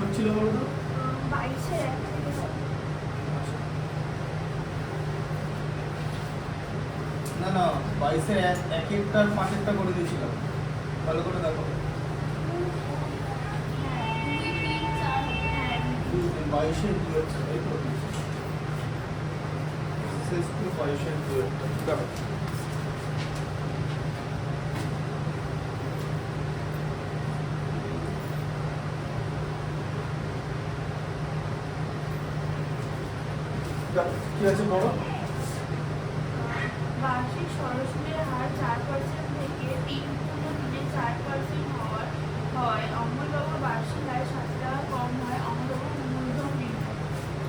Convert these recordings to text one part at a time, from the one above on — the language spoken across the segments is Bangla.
হচ্ছিল বলো তো? 22-এর 1 থেকে 7। না না, 22-এর এক একটার 5 একটা করে দিয়েছিলাম, ভালো করে দেখো। 22-এর 2 হচ্ছে, তাই তো? শেষ তো 22-এর 2 একটা, দেখো। কি আছে বড়? বার্ষিক সরসুদের হার 4% থেকে 3.4% হয় অমলবাবুর বার্ষিক আয় 7 টাকা কম হয় অমলবাবুর মূলধন নির্ণয়।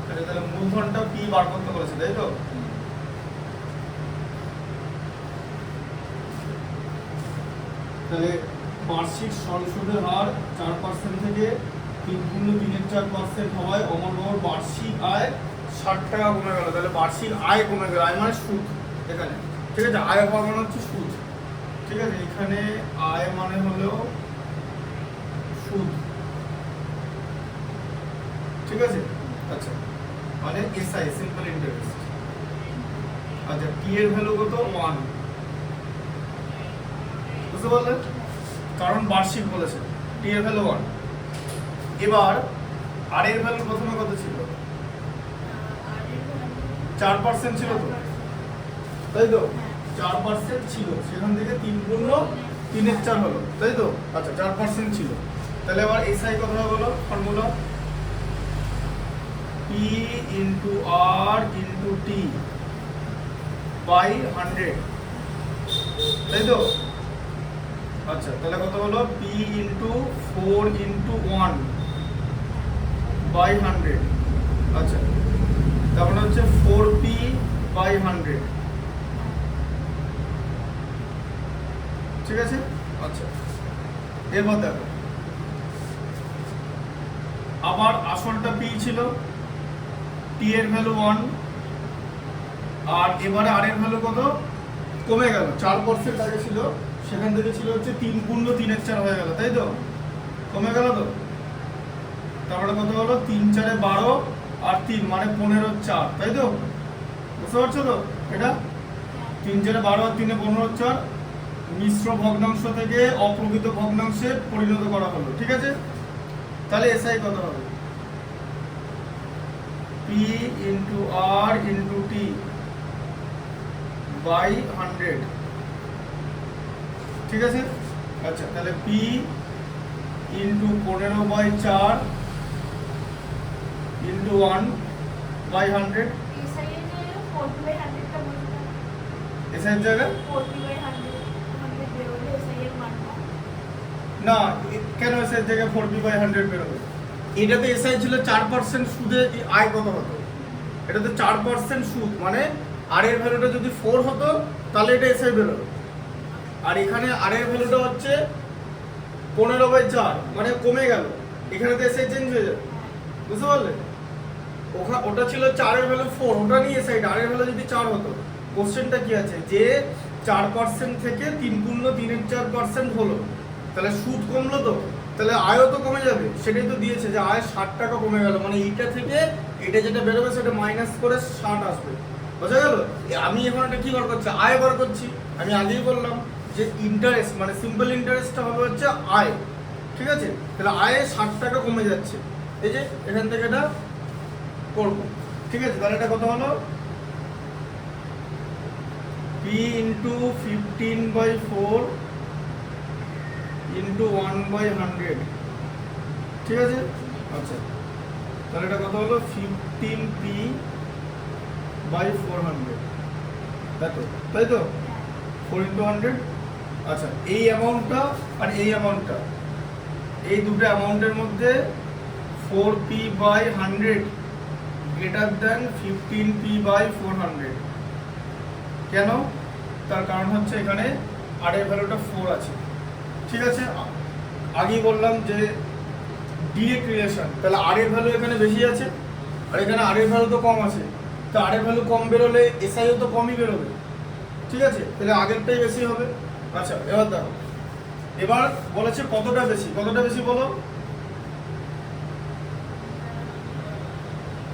তাহলে মূলধনটা পি বার করতে বলেছে, তাই তো? তাহলে বার্ষিক সরসুদের হার 4% থেকে 3.34% হওয়ায় অমরবাবুর বার্ষিক আয় 60 টাকা কমে গেল। তাহলে বার্ষিক আয় কমে গেল, আয় মানে সুদ এখানে, ঠিক আছে? আয় হওয়া মানে হচ্ছে সুদ, ঠিক আছে? এখানে আয় মানে হলো সুদ, ঠিক আছে? আচ্ছা, মানে এসআই, সিম্পল ইন্টারেস্ট। আচ্ছা, টি এর ভ্যালু কত? 1, বুঝতে পারলেন? কারণ বার্ষিক বলেছে, টি এর ভ্যালু 1। এবার আর এর ভ্যালু প্রথমে কত ছিল? 4% ছিল তো, তাই তো? 4% ছিল, সেখান থেকে 3/3 হলো, তাই তো? আচ্ছা, 4% ছিল। তাহলে আবার এসআই কত হলো? Formula P into R into T by 100, তাই তো? আচ্ছা, তাহলে কত হলো? P into 4 into 1 by 100। আচ্ছা, তারপরে হচ্ছে 4p বাই 100, ঠিক আছে? আচ্ছা, এরপর দেখো, আবার আসলটা p ছিল, t এর ভ্যালু 1, আর এবারে আর এর ভ্যালু কত? কমে গেল, 4% আগে ছিল, সেখান থেকে ছিল হচ্ছে 3/3 হয়ে গেল, তাই তো? কমে গেল তো। তারপরে কত হলো? 3 4 12 আর 3 মানে 15/4, তাই তো? বুঝতে পারছো তো? এটা 3 4 12 আর 3 15/4 মিশ্র ভগ্নাংশ থেকে অপ্রকৃত ভগ্নাংশে পরিণত করা হলো, ঠিক আছে? তাহলে এসআই কত হবে? P into R into T by 100, ঠিক আছে? আচ্ছা, তাহলে P into 15/4 into 1 by 100। SI এর যে 40/100 টা বলতে এসআই এর জায়গায় 40/100 আমাদের বেরোলে এসআই এর মানটা না, কেন এসআই এর জায়গায় 4p/100 বেরোবে? এটাতে এসআই ছিল 4% সুদে আয় কত হতো? এটাতে 4% সুদ, মানে আর এর ভ্যালুটা যদি 4 হতো তাহলে এটা এসআই বেরোবে। আর এখানে আর এর ভ্যালুটা হচ্ছে 15/4, মানে কমে গেল, এখানে তো এসআই চেঞ্জ হয়ে যাবে, বুঝতে পারলে? ওটা ছিল 4 এর ভ্যালু 4, ওটা নিয়ে এসআই, আর এর ভ্যালু যদি 4 হতো, কোশ্চেনটা কি আছে যে 4% থেকে 3/3 হলো, তাহলে সুদ কমলো তো, তাহলে আয়ও তো কমে যাবে, সেটাই তো দিয়েছে যে আয় 60 টাকা কমে গেল, মানে এইটা থেকে এটা যেটা বেরোবে সেটা মাইনাস করে 60 আসবে, বোঝা গেল? আমি এখন এটা কি বার করছি? আয় বার করছি। আমি আগেই বললাম যে ইন্টারেস্ট মানে সিম্পল ইন্টারেস্টটা হবে হচ্ছে আয়, ঠিক আছে? তাহলে আয়ে 60 টাকা কমে যাচ্ছে, এই যে এখান থেকে এটা করবো, ঠিক আছে? তাহলে এটা কত হলো? p ইন্টু 15/4 ইন্টু 1/100, ঠিক আছে? আচ্ছা, তাহলে এটা কত হলো? 15p/400, তাই তো? 4 ইন্টু 100। আচ্ছা, এই অ্যামাউন্টটা আর এই অ্যামাউন্টটা, এই দুটো অ্যামাউন্টের মধ্যে 4p/100 গ্রেটার দ্যান 15p/400। কেন? তার কারণ হচ্ছে এখানে আর এর ভ্যালুটা 4 আছে, ঠিক আছে? আগেই বললাম যে ডিরেক্ট রিলেশন, তাহলে আর এর ভ্যালু এখানে বেশি আছে আর এখানে আর এর ভ্যালু তো কম আছে, তো আর এর ভ্যালু কম বেরোলে এসআইও তো কমই বেরোবে, ঠিক আছে? তাহলে আগেরটাই বেশি হবে। আচ্ছা, এবার দেখো, এবার বলেছে কতটা বেশি, কতটা বেশি বলো?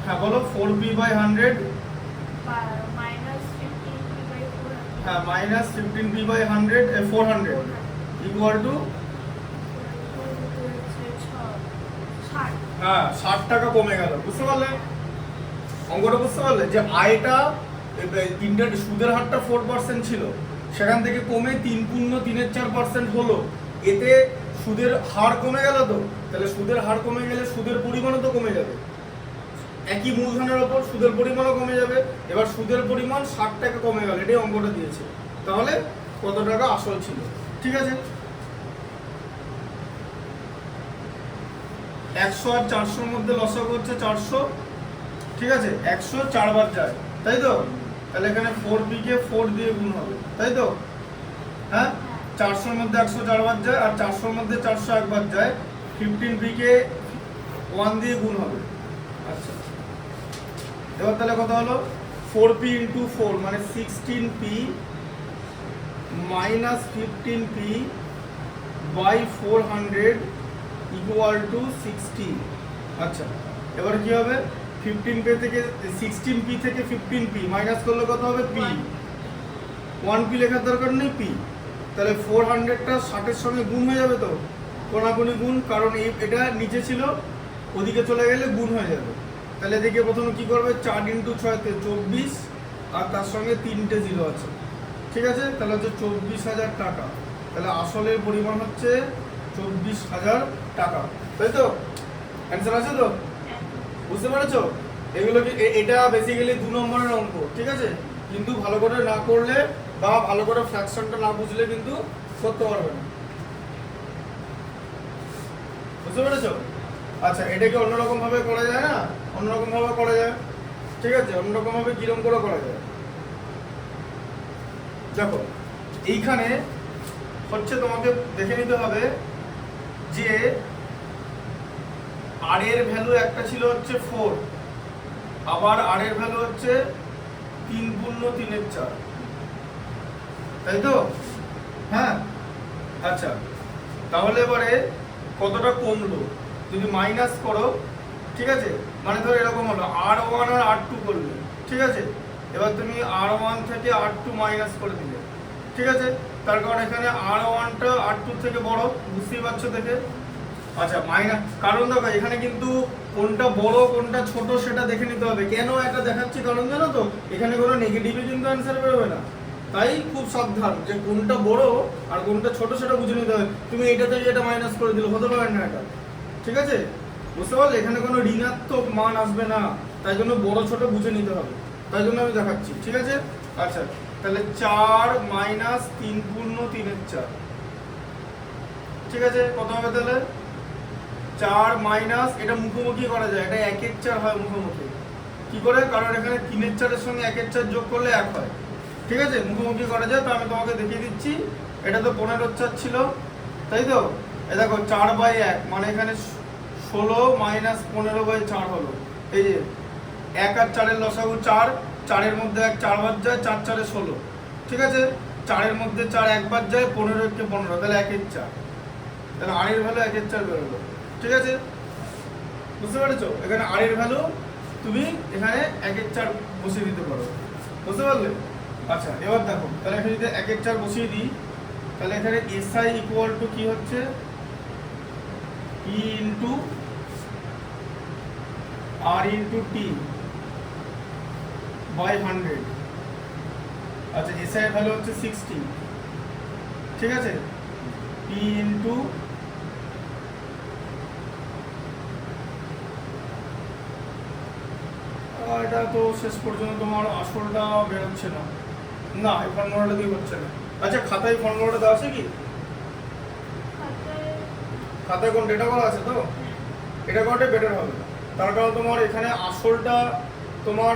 হ্যাঁ বলো 4p/100 মাইনাস 15p/400 হ্যাঁ মাইনাস 15p/100 400 ইকুয়াল টু হ্যাঁ 60 টাকা কমে গেল। বুঝতে পারলে অঙ্কটা? বুঝতে পারলে যে আয়টা তিনটা সুদের হারটা 4% ছিল, সেখান থেকে কমে 3.34% হলো। এতে সুদের হার কমে গেল, তো তাহলে সুদের হার কমে গেলে সুদের পরিমাণও তো কমে যাবে। একই মূলধনের ওপর সুদের পরিমাণও কমে যাবে। এবার সুদের পরিমাণ 60 টাকা কমে গেল, এটাই অঙ্কটা দিয়েছে। তাহলে কত টাকা আসল ছিল? ঠিক আছে, 100 আর 400 মধ্যে লসাগু হচ্ছে 400। ঠিক আছে, 100 4 বার যায়, তাই তো? তাহলে এখানে 4p কে 4 দিয়ে গুণ হবে, তাই তো? হ্যাঁ, 400 মধ্যে 100 4 বার যায়, আর 400 মধ্যে 400 একবার যায়। 15p কে 1 দিয়ে গুণ হবে। আচ্ছা, এবার তাহলে কত হলো? 4p ইন্টু 4 মানে 16p minus 15p by 400 equal to 16। আচ্ছা, এবার কি হবে? 15p থেকে 16p থেকে 15p মাইনাস করলে কত হবে? p 1p লেখার দরকার নেই, p। তাহলে 400টা 60 এর সঙ্গে গুণ হয়ে যাবে, তো কোনাকুনি গুণ, কারণ এটা নিচে ছিল, ওদিকে চলে গেলে গুণ হয়ে যাবে। তাহলে এদিকে প্রথমে কি করবে? 4 ইন্টু 6 তে 24, আর তার সঙ্গে 3টে জিরো আছে। ঠিক আছে, তাহলে হচ্ছে 24,000 টাকা। তাহলে আসলের পরিমাণ হচ্ছে 24,000 টাকা, তাই তো? অ্যান্সার আছে তো? বুঝতে পেরেছো? এগুলো কি এটা বেসিক্যালি 2 নম্বরের অঙ্ক, ঠিক আছে? কিন্তু ভালো করে না করলে বা ভালো করে ফ্র্যাকশনটা না বুঝলে কিন্তু করতে পারবে না। বুঝতে পেরেছো? আচ্ছা, এটাকে অন্যরকম ভাবে করা যায় না? অন্যরকম ভাবে করা যায়, ঠিক আছে? অন্যরকম ভাবে কিরকম করে করা যায়? দেখো, এইখানে হচ্ছে তোমাকে দেখে নিতে হবে যে আর এর ভ্যালু একটা ছিল হচ্ছে 4, আবার আর এর ভ্যালু হচ্ছে 3/3/4, তাই তো? হ্যাঁ, আচ্ছা, তাহলে এবারে কতটা কমলো যদি মাইনাস করো, ঠিক আছে? মানে ধরো এরকম হলো R1 আর R2 করলে, ঠিক আছে? এবার তুমি R1 থেকে R2 মাইনাস করে দিলে, ঠিক আছে? তার কারণ এখানে R1টা R2 থেকে বড়, বুঝতেই পারছো দেখে। আচ্ছা, মাইনাস, কারণ দেখো এখানে কিন্তু কোনটা বড় কোনটা ছোট সেটা দেখে নিতে হবে। কেন এটা দেখাচ্ছি কারণ জানো তো? এখানে কোনো নেগেটিভে কিন্তু অ্যান্সার বেরোবে না, তাই খুব সাবধান যে কোনটা বড় আর কোনটা ছোট সেটা বুঝে নিতে হবে। তুমি এটা থেকে এটা মাইনাস করে দিলে হতে পারে না এটা, ঠিক আছে? বুঝতে পারলে? এখানে কোনো ঋণাত্মক মান আসবে না, তাই জন্য বড় ছোট বুঝে নিতে হবে, তাই জন্য আমি দেখাচ্ছি, ঠিক আছে? আচ্ছা, তাহলে 4 মাইনাস 3/3/4, ঠিক আছে? কত হবে তাহলে? 4 মাইনাস, এটা মুখোমুখি করা যায়, এটা 1/4 হয় মুখোমুখি। কি করে? কারণ এখানে 3/4 এর সঙ্গে 1/4 যোগ করলে 1 হয়, ঠিক আছে? মুখোমুখি করা যায়, তো আমি তোমাকে দেখিয়ে দিচ্ছি। এটা তো 15/4 ছিল, তাই তো? এই দেখো 4/1 মানে এখানে 16 মাইনাস 15/4 হলো। এই যে 1 আর 4 এর লসাগু 4, 4 এর মধ্যে 1 4 বার যায়, 4 4 16, ঠিক আছে? 4 এর মধ্যে 4 একবার যায়, 15 কে 15, তাহলে 1/4। তাহলে আর এর ভ্যালু 1/4 বেরোলো, ঠিক আছে? বুঝতে পেরেছো? এখানে আর এর ভ্যালু তুমি এখানে 1/4 বসিয়ে দিতে পারো, বুঝতে পারলে? আচ্ছা, এবার দেখো, তাহলে এখানে যদি 1/4 বসিয়ে দিই, তাহলে এখানে SI ইকুয়াল টু কি হচ্ছে? E into R into T by 100। আচ্ছা, SI এর ভ্যালু হচ্ছে 60, ঠিক আছে? P ইন্টু এটা তো শেষ পর্যন্ত তোমার আসলটা বেরোচ্ছে না, না এই ফর্মুলাটা দিয়ে হচ্ছে না। আচ্ছা, খাতায় ফর্মুলাটা দেওয়া আছে কি? খাতায় কোন ডেটা করা আছে তো? এটা করাটা বেটার হবে, তার কারণ তোমার এখানে আসলটা তোমার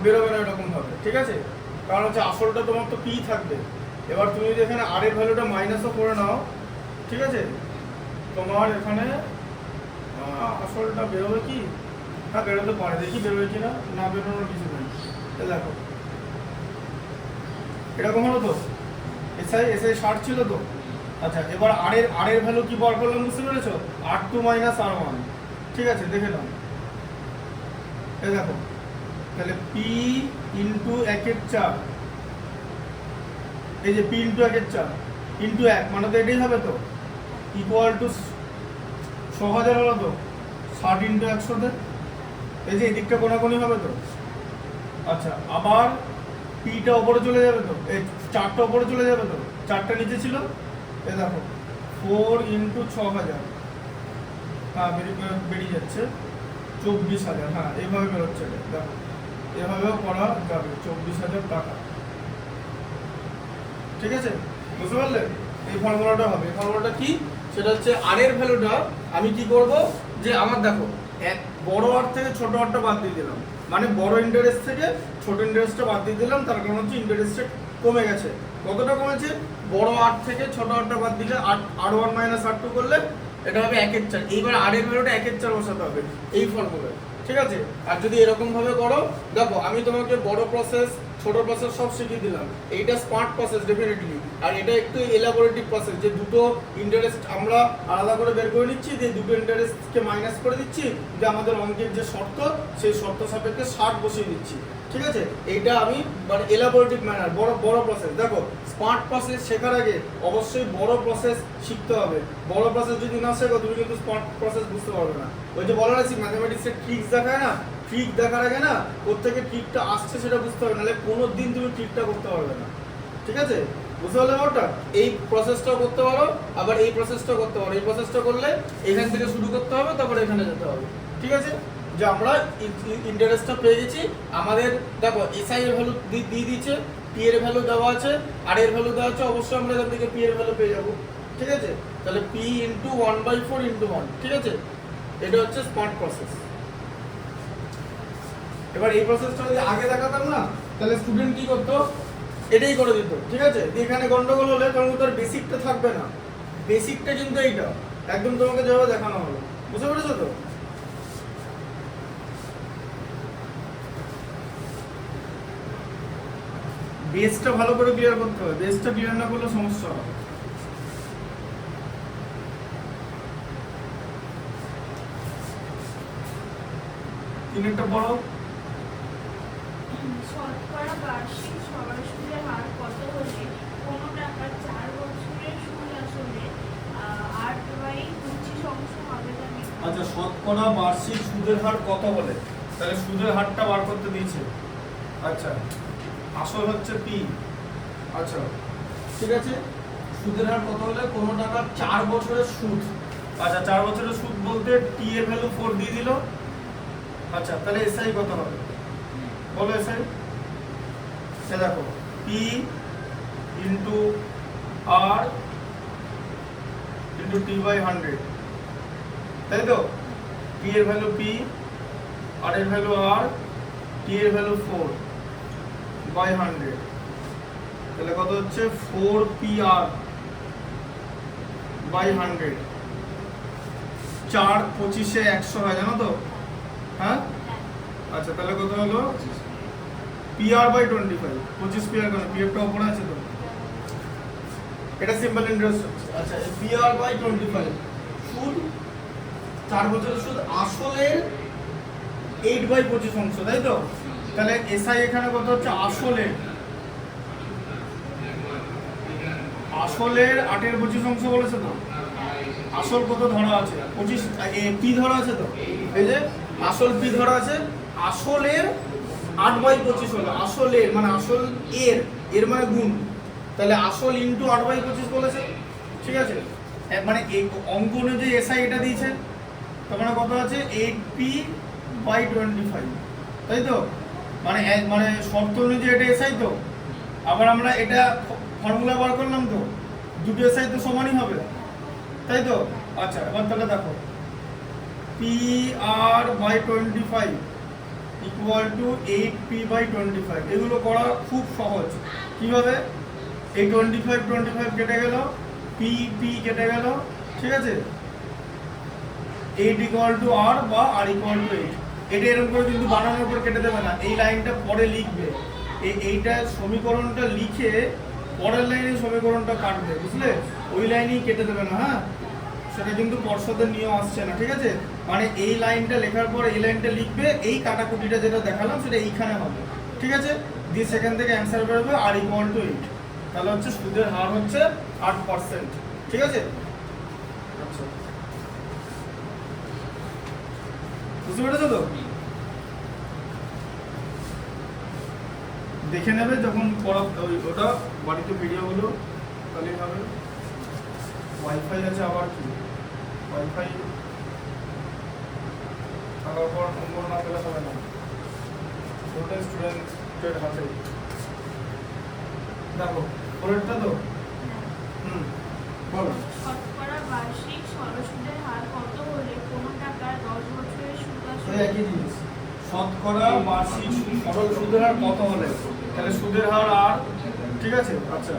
বেরোবে না এরকম ভাবে, ঠিক আছে? কারণ হচ্ছে আসলটা তোমার তো পি থাকবে। এবার তুমি যদি এখানে আর এর ভ্যালুটা মাইনাসও করে নাও, ঠিক আছে, তোমার এখানে আসলটা বেরোবে কি? হ্যাঁ, বেরোতে পারে, দেখি বেরোবে কিনা। না বেরোনোর কিছু নেই। দেখো এরকম হলো তো, এসআই 60 ছিল তো। আচ্ছা, এবার আর এর ভ্যালু কি বার করলাম, বুঝতে পেরেছো? R2 মাইনাস R1, ঠিক আছে? দেখে নাও এই দেখো তাহলে পি ইন্টু 1/4, এই যে পি ইন্টু 1/4 ইন্টু 1 মানে তো এটাই হবে তো, ইকুয়াল টু 6000 হলো তো 60 ইন্টু 100 তে, এই যে এই দিকটা কোনাকুনি হবে তো। আচ্ছা আবার পিটা ওপরে চলে যাবে তো, এই 4টা ওপরে চলে যাবে তো, 4টা নিচে ছিল, এই দেখো 4 ইন্টু 6000, হ্যাঁ বেরিয়ে যাচ্ছে 24000, হ্যাঁ এইভাবে বেরোচ্ছে এটা, দেখো এভাবেও করা যাবে 24000 টাকা। ঠিক আছে, বুঝতে পারলে? এই ফর্মুলাটা হবে। এই ফর্মুলাটা কি, সেটা হচ্ছে আর এর ভ্যালুটা আমি কি করব, যে আমার দেখো এক বড় আর থেকে ছোট আরটা বাদ দিয়ে দিলাম, মানে বড় ইন্টারেস্ট থেকে ছোট ইন্টারেস্টটা বাদ দিয়ে দিলাম, তার কারণ হচ্ছে ইন্টারেস্ট কমে গেছে। কতটা কমেছে, বড় আর থেকে ছোট আরটা বাদ দিলে আর1 মাইনাস আর2 করলে এটা হবে 1/4। এইবার আর এর ভ্যালুটা 1/4 বসাতে হবে এই ফর্মুলায়। ঠিক আছে, আর যদি এরকম ভাবে করো, দেখো আমি তোমাকে বড় প্রসেস ছোট প্রসেস সব শিখিয়ে দিলাম, এইটা স্মার্ট প্রসেস ডেফিনেটলি, আর এটা একটু এলাবোরেটিভ প্রসেস, যে দুটো ইন্টারেস্ট আমরা আলাদা করে বের করে নিচ্ছি, যে দুটো ইন্টারেস্টকে মাইনাস করে দিচ্ছি, যে আমাদের অঙ্কের যে শর্ত সেই শর্ত সাপেক্ষে 60 বসিয়ে দিচ্ছি। ঠিক আছে, এইটা আমি মানে এলাবোরেটিভ ম্যানার, বড় প্রসেস। দেখো স্মার্ট প্রসেস শেখার আগে অবশ্যই বড় প্রসেস শিখতে হবে। বড় প্রসেস যদি না শেখো তুমি কিন্তু স্মার্ট প্রসেস বুঝতে পারবে না। ওই যে বলা আছে ম্যাথমেটিক্সের ট্রিক্স দেখায় না, ট্রিক দেখার আগে না প্রত্যেকে ট্রিকটা আসছে সেটা বুঝতে হবে, নাহলে কোনো দিন তুমি ট্রিকটা করতে পারবে না। ঠিক আছে, বুঝতে পারলে ব্যাপারটা? এই প্রসেসটাও করতে পারো, আবার এই প্রসেসটাও করতে পারো। এই প্রসেসটা করলে এখান থেকে শুরু করতে হবে, তারপর এখানে যেতে হবে। ঠিক আছে, যে আমরা ইন্টারেস্টটা পেয়ে গেছি। আমাদের দেখো এসআই এর ভ্যালু দিয়ে দিচ্ছে, পি এর ভ্যালু দেওয়া আছে, আর এর ভ্যালু দেওয়া আছে, অবশ্যই আমরা এখান থেকে পি এর ভ্যালু পেয়ে যাবো। ঠিক আছে, তাহলে পি ইন্টু 1/4 ইন্টু 1। ঠিক আছে, এটা হচ্ছে স্মার্ট প্রসেস। এবার এই প্রসেসটা যদি আগে দেখাতাম না, তাহলে স্টুডেন্ট কি করতো, এটাই করে দিত। ঠিক আছে, এখানে গন্ডগোল হলে কারণ তার বেসিকটা থাকবে না। বেসিকটা কিন্তু এইটা একদম তোমাকে যেভাবে দেখানো হলো, বুঝতে পেরেছো তো? বেসটা ভালো করে ক্লিয়ার করতে হবে, বেসটা ক্লিয়ার না করলে সমস্যা হবে। তিনটা বড়, শতকরা বার্ষিক সরাসরি হার কত হলে কোনো টাকার 4 বছরের সুদ আসলে 8/25 হবে তা নির্ণয়। আচ্ছা শতকরা বার্ষিক সুদের হার কত বলে, তাহলে সুদের হারটা বার করতে দিয়েছে। আচ্ছা আসল হচ্ছে পি। আচ্ছা ঠিক আছে, সুদের হার কত হলে কোনো টাকার 4 বছরের সুদ। আচ্ছা 4 বছরের সুদ বলতে টি এর ভ্যালু 4 দিয়ে দিল। আচ্ছা তাহলে এসআই কত হবে বলো, এসআই সে দেখো P into R into T by 100, তাই তো? পি এর ভ্যালু পি, আর এর ভ্যালু আর, টি এর ভ্যালু 4 বাই 100, তাহলে কত হচ্ছে 4 পি আর বাই 100। 4 25 100 হয় জানো তো, হ্যাঁ? আচ্ছা তাহলে কত হলো P R by 25, 25 P R কেন, পি এরটা উপরে আছে তো, এটা সিম্পল ইন্টারেস্ট হচ্ছে। আচ্ছা এই পি আর বাই 25 সুদ 4 বছরের সুদ আসলের 8/25 অংশ, তাই তো? তাহলে এসআই এখানে কত হচ্ছে, আসলের 8/25 অংশ বলেছে তো, আসল কত ধরা আছে 25, পি ধরা আছে তো, এই যে আসল পি ধরা আছে, আসলের 8/25 হলো, আসলের মানে আসল এর মানে গুণ, তাহলে আসল ইন্টু 8/25 বলেছে। ঠিক আছে, মানে এই অঙ্ক অনুযায়ী এসআই এটা দিয়েছে, তার মানে কত আছে 8p/25, তাই তো? মানে মানে শর্ত অনুযায়ী এটা এসআই তো। আবার আমরা এটা ফর্মুলা বার করলাম তো, দুটো এসআই তো সমানই হবে, তাই তো? আচ্ছা এবার তাহলে দেখো P R by 25 equal to 8p/25, এগুলো করা খুব সহজ। কিভাবে, এই 25 কেটে গেল, পি কেটে গেল, ঠিক আছে? 8 ইকুয়াল টু আর বা আর ইকুয়াল টু 8, এটা এরকম করে কিন্তু বানানোর পর কেটে দেবে না, এই লাইনটা পরে লিখবে, এইটা সমীকরণটা লিখে পরের লাইনে সমীকরণটা কাটবে, বুঝলে? ওই লাইনেই কেটে দেবে না, হ্যাঁ? সেটা কিন্তু পর্ষদের নিয়ম আসছে না, ঠিক আছে? মানে এই লাইনটা লেখার পর এই লাইনটা লিখবে, এই কাটাকুটিটা যেটা দেখালাম সেটা এইখানে হবে, ঠিক আছে? দিয়ে সেখান থেকে অ্যান্সার বেরোবে আর ইকুয়াল টু 8। তাহলে হচ্ছে সুদের হার হচ্ছে 8%, ঠিক আছে? আচ্ছা, বুঝতে পেরেছো তো? দেখে নেবে যখন ওটা বাড়িতে ভিডিওগুলো, তাহলেই হবে। ওয়াইফাই আছে, আবার কি ওয়াইফাই থাকার পর নম্বর না পেলে হবে না, ওটা স্টুডেন্টের হাতে। দেখো পরেরটা তো বলো। শতকরা বার্ষিক সরল হার কত হলে কোনো টাকার 10 বছরের সুদ আসলে? একই জিনিস, শতকরা বার্ষিক সরল সুদের হার কত হলে, তাহলে সুদের হার আর, ঠিক আছে? আচ্ছা,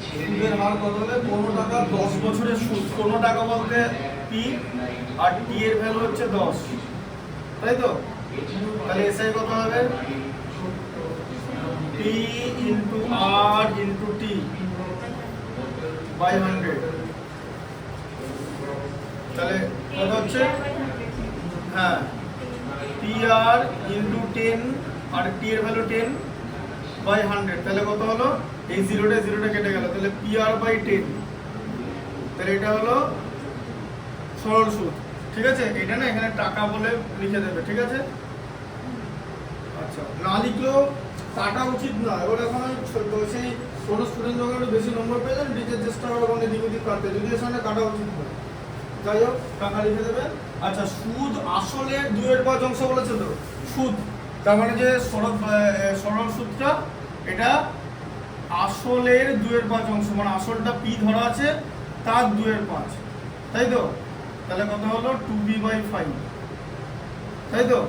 সুদের হার কত হলে কোনো টাকা 10 বছরের সুদ, কোনো টাকা বলতে পি আর টি এর ভ্যালু হচ্ছে 10, তাই তো? তাহলে এসআই কত হবে? P into R into T by 100। তাহলে কত হচ্ছে? হ্যাঁ, পি আর ইন্টু 10 আর টি এর ভ্যালু 10 বাই 100। তাহলে কত হলো? এই জিরোটা কেটে গেল, তাহলে পি আর বাই 10। তাহলে এটা হলো সরল সুদ, ঠিক আছে? এটা না এখানে টাকা বলে লিখে দেবে, ঠিক আছে? আচ্ছা, না লিখলেও কাটা উচিত না। এবার এখন সেই কোনো স্টুডেন্ট যখন একটু বেশি নম্বর পেয়ে যান, টিচার চেষ্টা করে ওখানে এদিক ওদিক কাটতে, যদি এর সামনে কাটা উচিত নয়। যাই হোক, টাকা লিখে দেবে। আচ্ছা, সুদ আসলের 2/5 অংশ বলেছে তো, সুদ তার মানে যে সরল সুদটা, এটা আসলের 2/5 অংশ, মানে আসলটা পি ধরা আছে তার 2/5, তাই তো? তাহলে কত হলো? 2p/5, তাই তো?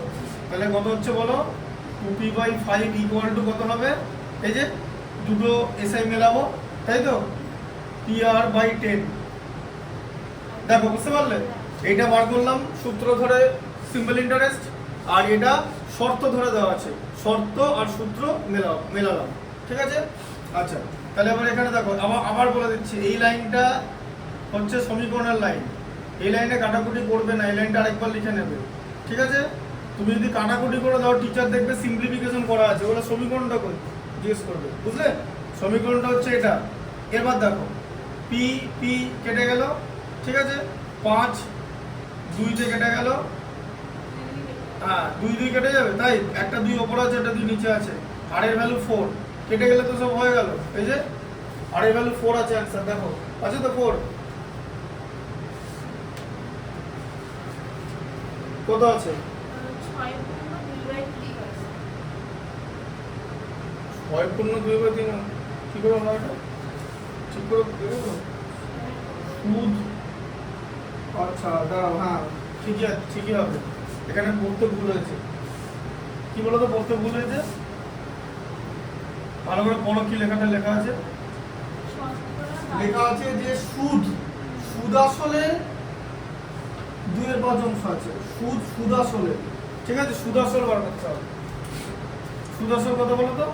তাহলে কত হচ্ছে বলো? 2p/5 ইকুয়াল টু কত হবে? এই যে দুটো এসআই মেলাবো, তাই তো? pr/10। দেখো, বুঝতে পারলে? এইটা বার করলাম সূত্র ধরে, সিম্পল ইন্টারেস্ট, আর এটা শর্ত ধরে দেওয়া আছে, শর্ত আর সূত্র মেলালাম, ঠিক আছে? আচ্ছা, তাহলে আবার এখানে দেখো, আবার বলে দিচ্ছি, এই লাইনটা হচ্ছে সমীকরণের লাইন, এই লাইনে কাটাকুটি করবে না, এই লাইনটা আরেকবার লিখে নেবে, ঠিক আছে? তুমি যদি কাটাকুটি করে দাও, টিচার দেখবে সিম্পলিফিকেশন করা আছে, ওরা সমীকরণটা করে জিজ্ঞেস করবে, বুঝলে? সমীকরণটা হচ্ছে এটা। এবার দেখো, পি পি কেটে গেল, ঠিক আছে? 5 2 তে কেটে গেল, হ্যাঁ 2 2 কেটে যাবে, তাই একটা 2 ওপরে আছে, একটা 2 নিচে আছে, আর এর ভ্যালু 4, কেটে গেলে তো সব হয়ে গেল। এই যে আর এর ভ্যালু 4 আছে, অ্যান্সার দেখো আছে তো 4। কত আছে? 6/2/3 কি করে হয় এটা? ঠিক করে দেবো তো? সুদ, আচ্ছা দাঁড়াও, হ্যাঁ ঠিকই হবে। এখানে পড়তে ভুল হয়েছে, কি বলো তো পড়তে ভুল হয়েছে? ভালো করে পড়ো, কি লেখাটা লেখা আছে? লেখা আছে যে সুদ আসলে 2/5 অংশ আছে, সুদ আসলে, ঠিক আছে? সুদ আসল বার করতে হবে। সুদ আসল কত বলো তো?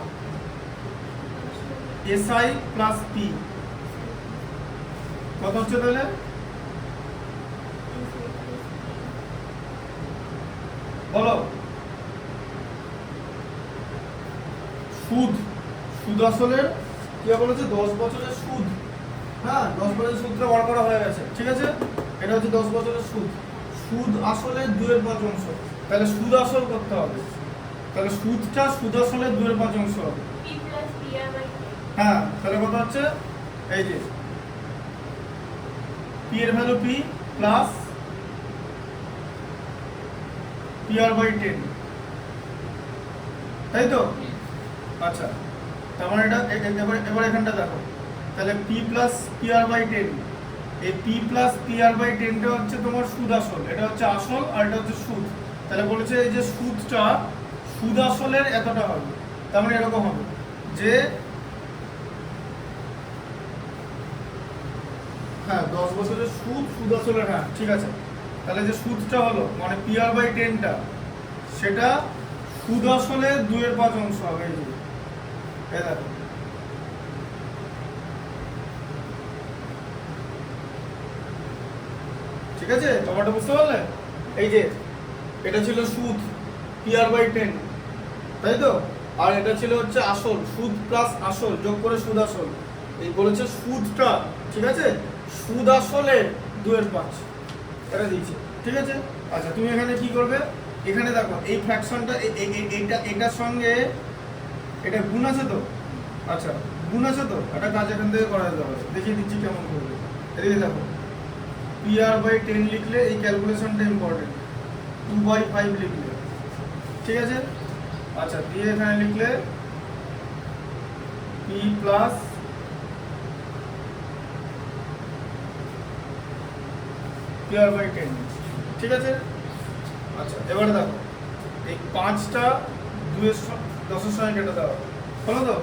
এসআই প্লাস পি কত হচ্ছে তাহলে? বলো। সুদ আসলের কি বলেছে? 10 বছরের সুদ, হ্যাঁ 10 বছরের সুদটা বার করা হয়ে গেছে, ঠিক আছে? এটা হচ্ছে 10 বছরের সুদ আসলের 2/5 অংশ, তাহলে সুদ আসল করতে হবে, তাহলে সুদ আসলের 2/5 অংশ হবে। হ্যাঁ, তাহলে কত হচ্ছে? এই যে পি এর ভ্যালু পি প্লাস pr/10, তাই তো? আচ্ছা, তার মানে এটা এবার এখানটা দেখো, তাহলে p প্লাস pr/10, এই p প্লাস pr/10টা হচ্ছে তোমার সুদ আসল, এটা হচ্ছে আসল আর এটা হচ্ছে সুদ। তাহলে বলেছে এই যে সুদ আসলের এতটা হবে, তার মানে এরকম হবে যে, হ্যাঁ 10 বছরের সুদ আসলের, হ্যাঁ ঠিক আছে। তাহলে যে সুদটা হলো মানে pr/10টা, সেটা সুদ আসলের 2/5 অংশ হবে। এই যে দেখো, ঠিক আছে? ব্যাপারটা বুঝতে পারলে? এই যে এটা ছিল সুদ PR/10, তাই তো? আর এটা ছিল হচ্ছে আসল, সুদ প্লাস আসল যোগ করে সুদ আসল। এই বলেছে সুদটা, ঠিক আছে, সুদ আসলে 2/5 এটা দিয়েছে, ঠিক আছে? আচ্ছা তুমি এখানে কি করবে, এখানে দেখো এই ফ্র্যাকশনটা এইটা এটার সঙ্গে এটা গুণ আছে তো, আচ্ছা গুণ আছে তো, একটা কাজ এখান থেকে করা যেতে পারে, দেখিয়ে দিচ্ছি কেমন করবে। এদিকে দেখো PR/10 লিখলে এই ক্যালকুলেশনটা ইম্পর্টেন্ট, 2/5 লিখলে, ঠিক আছে? আচ্ছা দিয়ে এখানে লিখলে P প্লাস PR/10, ঠিক আছে? আচ্ছা এবারে দেখো এই 5টা 10-এর সঙ্গে কেটে দেওয়া হলো তো,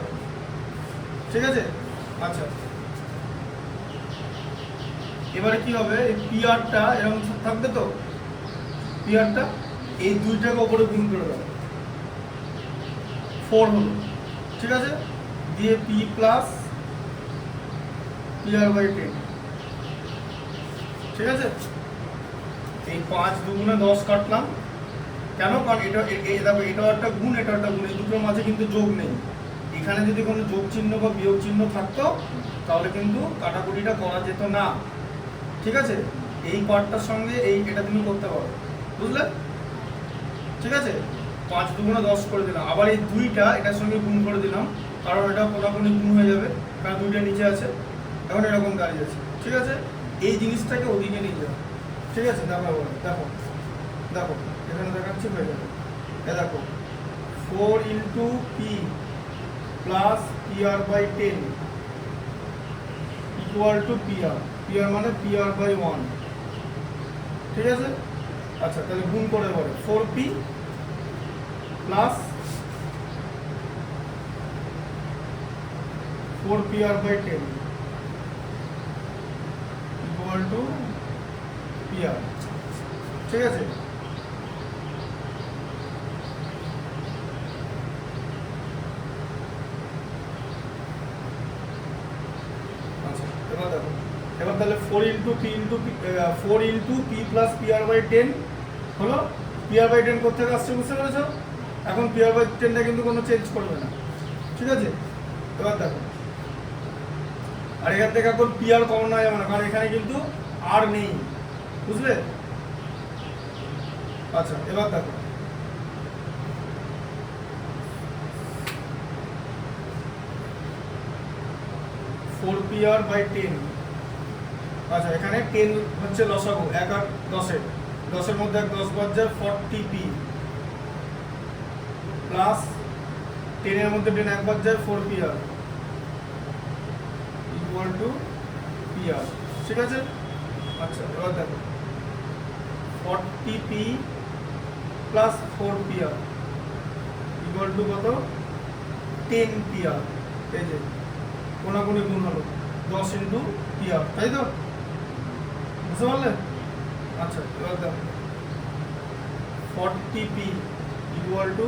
ঠিক আছে? আচ্ছা এবারে কি হবে, এই PR-টা এরকম থাকবে তো, PR-টা এই দুইটাকে ওপরে গুণ করে দাও, 4 হলো, ঠিক আছে? দিয়ে P প্লাস PR/10, ঠিক আছে? এই 5 2 10 কাটলাম, কেন? কারণ এটা দেখো এটাও একটা গুণ, এটা একটা গুণ, এই দুটোর মাঝে কিন্তু যোগ নেই। এখানে যদি কোনো যোগ চিহ্ন বা বিয়োগ চিহ্ন থাকতো তাহলে কিন্তু কাটাকুটিটা করা যেত না, ঠিক আছে? এই পার্টটার সঙ্গে এই এটা তুমি করতে পারো, বুঝলে? ঠিক আছে? 5 2 10 করে দিলাম, আবার এই দুইটা এটার সঙ্গে গুণ করে দিলাম, কারণ এটা কোনাকুনি গুণ হয়ে যাবে, কারণ দুইটা নিচে আছে, এখন এরকম দাঁড়িয়ে আছে, ঠিক আছে? এই জিনিসটাকে ওদিকে নিয়ে যাও, ঠিক আছে? দেখো দেখো দেখো এখানে দেখাচ্ছি, হয়ে যাবে। এ দেখো 4 into P plus PR/10 equal to PR মানে PR/1, ঠিক আছে? আচ্ছা তাহলে গুণ করে বলে 4P plus 4PR/10 equal to PR, ঠিক আছে? আচ্ছা এবার দেখো, এবার তাহলে 4 ইন্টু P প্লাস PR/10 হলো। PR/10 কোথেকে আসছে বুঝতে পেরেছো? এখন PR/10টা কিন্তু কোনো চেঞ্জ করবে না, ঠিক আছে? এবার দেখো, আর এখান থেকে এখন PR কমন নেওয়া যাবে না, কারণ এখানে কিন্তু আর নেই, বুঝলে? আচ্ছা এবার দেখো ফোর PR/10, আচ্ছা এখানে 10 হচ্ছে লসাগু, 1 আর 10-এর, 10-এর মধ্যে 10 বাদ যায় 40P প্লাস 10-এর মধ্যে 10 1 বাদ যায় 4PR ইকুয়াল টু PR, ঠিক আছে? আচ্ছা এবার দেখো 40P plus 4PR equal to কত? 10PR, এই যে কোনাকুনি গুণ হলো 10 ইন্টু PR, তাই তো? বুঝতে পারলে? আচ্ছা এবার দেখো 40P ইকুয়াল টু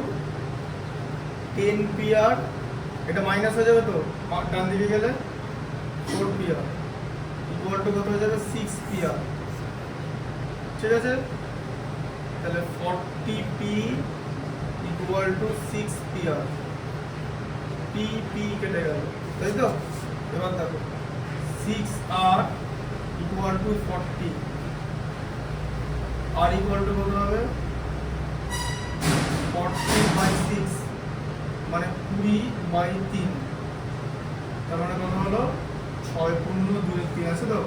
10PR, এটা মাইনাস হয়ে যাবে তো ডান দিকে গেলে, 4PR ইকুয়াল টু কত হয়ে যাবে? 6PR, ঠিক আছে? তাহলে 40P equal to 6PR, P কেটে গেল, তাই তো? এবার দেখো 6R equal to 40, R equal to কত হবে? 40/6 মানে 20/3, তার মানে কত হলো? 6×2=3 আছে তো,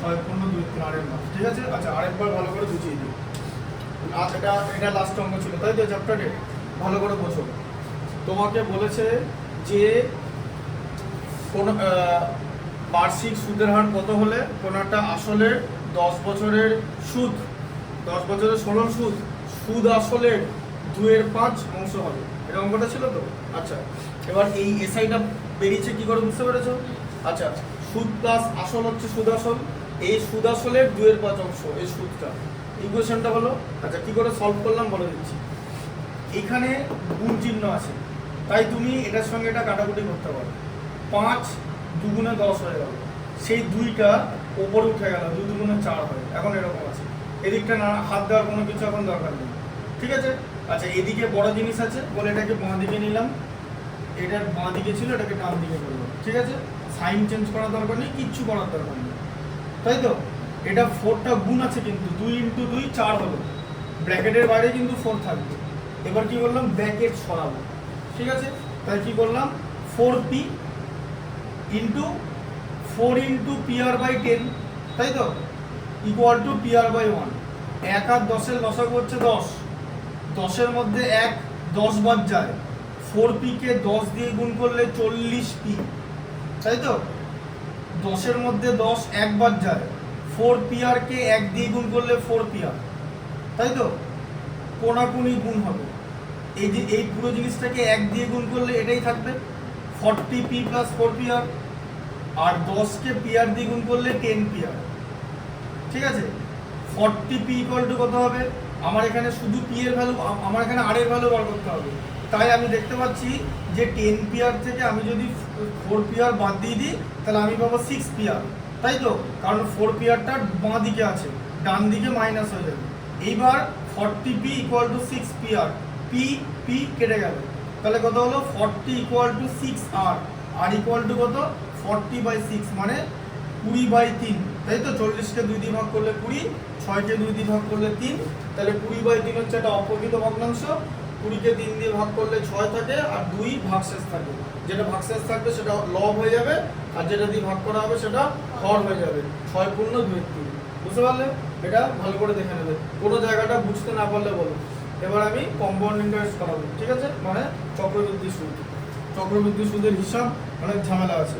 6×2=3 আরের মান, ঠিক আছে? আচ্ছা আরেকবার ভালো করে বুঝিয়ে দিই, আর এটা লাস্ট অঙ্ক ছিল, তাই তো? চ্যাপ্টারে ভালো করে বোঝো। তোমাকে বলেছে যে কোন বার্ষিক সুদের হার কত হলে কোন একটা আসলে 10 বছরের সুদ, 10 বছরের সরল সুদ, সুদ আসলের 2/5 অংশ হবে, এটা অঙ্কটা ছিল তো? আচ্ছা এবার এই এসআইটা বেরিয়েছে কি করে বুঝতে পেরেছো? আচ্ছা সুদ প্লাস আসল হচ্ছে সুদ আসল, এই সুদ আসলের 2/5 অংশ এই সুদটা, ইকুয়েশনটা হলো। আচ্ছা কি করে সলভ করলাম বলে দিচ্ছি, এখানে গুণ চিহ্ন আছে, তাই তুমি এটার সঙ্গে এটা কাটাকুটি করতে পারো, 5 2 10 হয়ে গেল, সেই দুইটা ওপরে উঠে গেল, 2 দুগুণে 4 হয়, এখন এরকম আছে। এদিকটা না হাত দেওয়ার কোনো কিছু এখন দরকার নেই, ঠিক আছে। আচ্ছা এদিকে বড় জিনিস আছে বলে এটাকে বাঁ দিকে নিলাম, এটার বাঁ দিকে ছিল এটাকে ডান দিকে করলাম, ঠিক আছে। সাইন চেঞ্জ করার দরকার নেই, কিচ্ছু করার দরকার নেই, তাই তো। এটা 4টা গুণ আছে কিন্তু 2 × 2 4 হলো, ব্র্যাকেটের বাইরে কিন্তু 4 থাকবে। এবার কি করলাম, ব্র্যাকেট সরাবো, ঠিক আছে। তাই কি করলাম, 4p ইন্টু 4 × PR/10, তাই তো, ইকুয়াল টু PR/1। 1 আর 10 এর লসাগু হচ্ছে 10, 10-এর মধ্যে 1 10 বাদ যায়, 4p কে 10 দিয়ে গুণ করলে 40p, তাই তো। 10-এর মধ্যে 10 1 বাদ যায়, 4pr কে 1 দিয়ে গুণ করলে 4pr, তাই তো, কোনাকুনি গুণ হবে। এই যে এই পুরো জিনিসটাকে 1 দিয়ে গুণ করলে এটাই থাকবে 40p + 4pr, আর 10 কে pr দিয়ে গুণ করলে 10pr, ঠিক আছে। 40p = কত হবে, আমার এখানে শুধু p এর ভ্যালু, আমার এখানে r এর ভ্যালু বার করতে হবে। তাই আমি দেখতে পাচ্ছি যে 10pr থেকে আমি যদি 4pr বাদ দিয়ে দিই তাহলে আমি পাবো 6pr, তাই তো, কারণ 4prটা বাঁ দিকে আছে, ডান দিকে মাইনাস হয়ে যাবে। এইবার 40p = 6pr, p কেটে গেল, তাহলে কত হলো 40 = 6r, r = কত 40/6 মানে 20/3, তাই তো। 40-কে 2 দিয়ে ভাগ করলে 20, 6-কে 2 দিয়ে ভাগ করলে 3, তাহলে 20/3 হচ্ছে একটা অপ্রকৃত ভগ্নাংশ। 20-কে 3 দিয়ে ভাগ করলে 6 থাকে আর 2 ভাগশেষ থাকে, যেটা ভাগশেষ থাকবে সেটা লব হয়ে যাবে, আর যেটা দিয়ে ভাগ করা হবে সেটা হর হয়ে যাবে। 6 × 2 = 3, বুঝতে পারলে? এটা ভালো করে দেখে নেবে, কোনো জায়গাটা বুঝতে না পারলে বলো। এবার আমি কম্পাউন্ড ইন্টারেস্ট করাবো, ঠিক আছে, মানে চক্রবৃদ্ধি সুদ। চক্রবৃদ্ধি সুদের হিসাব অনেক ঝামেলা আছে।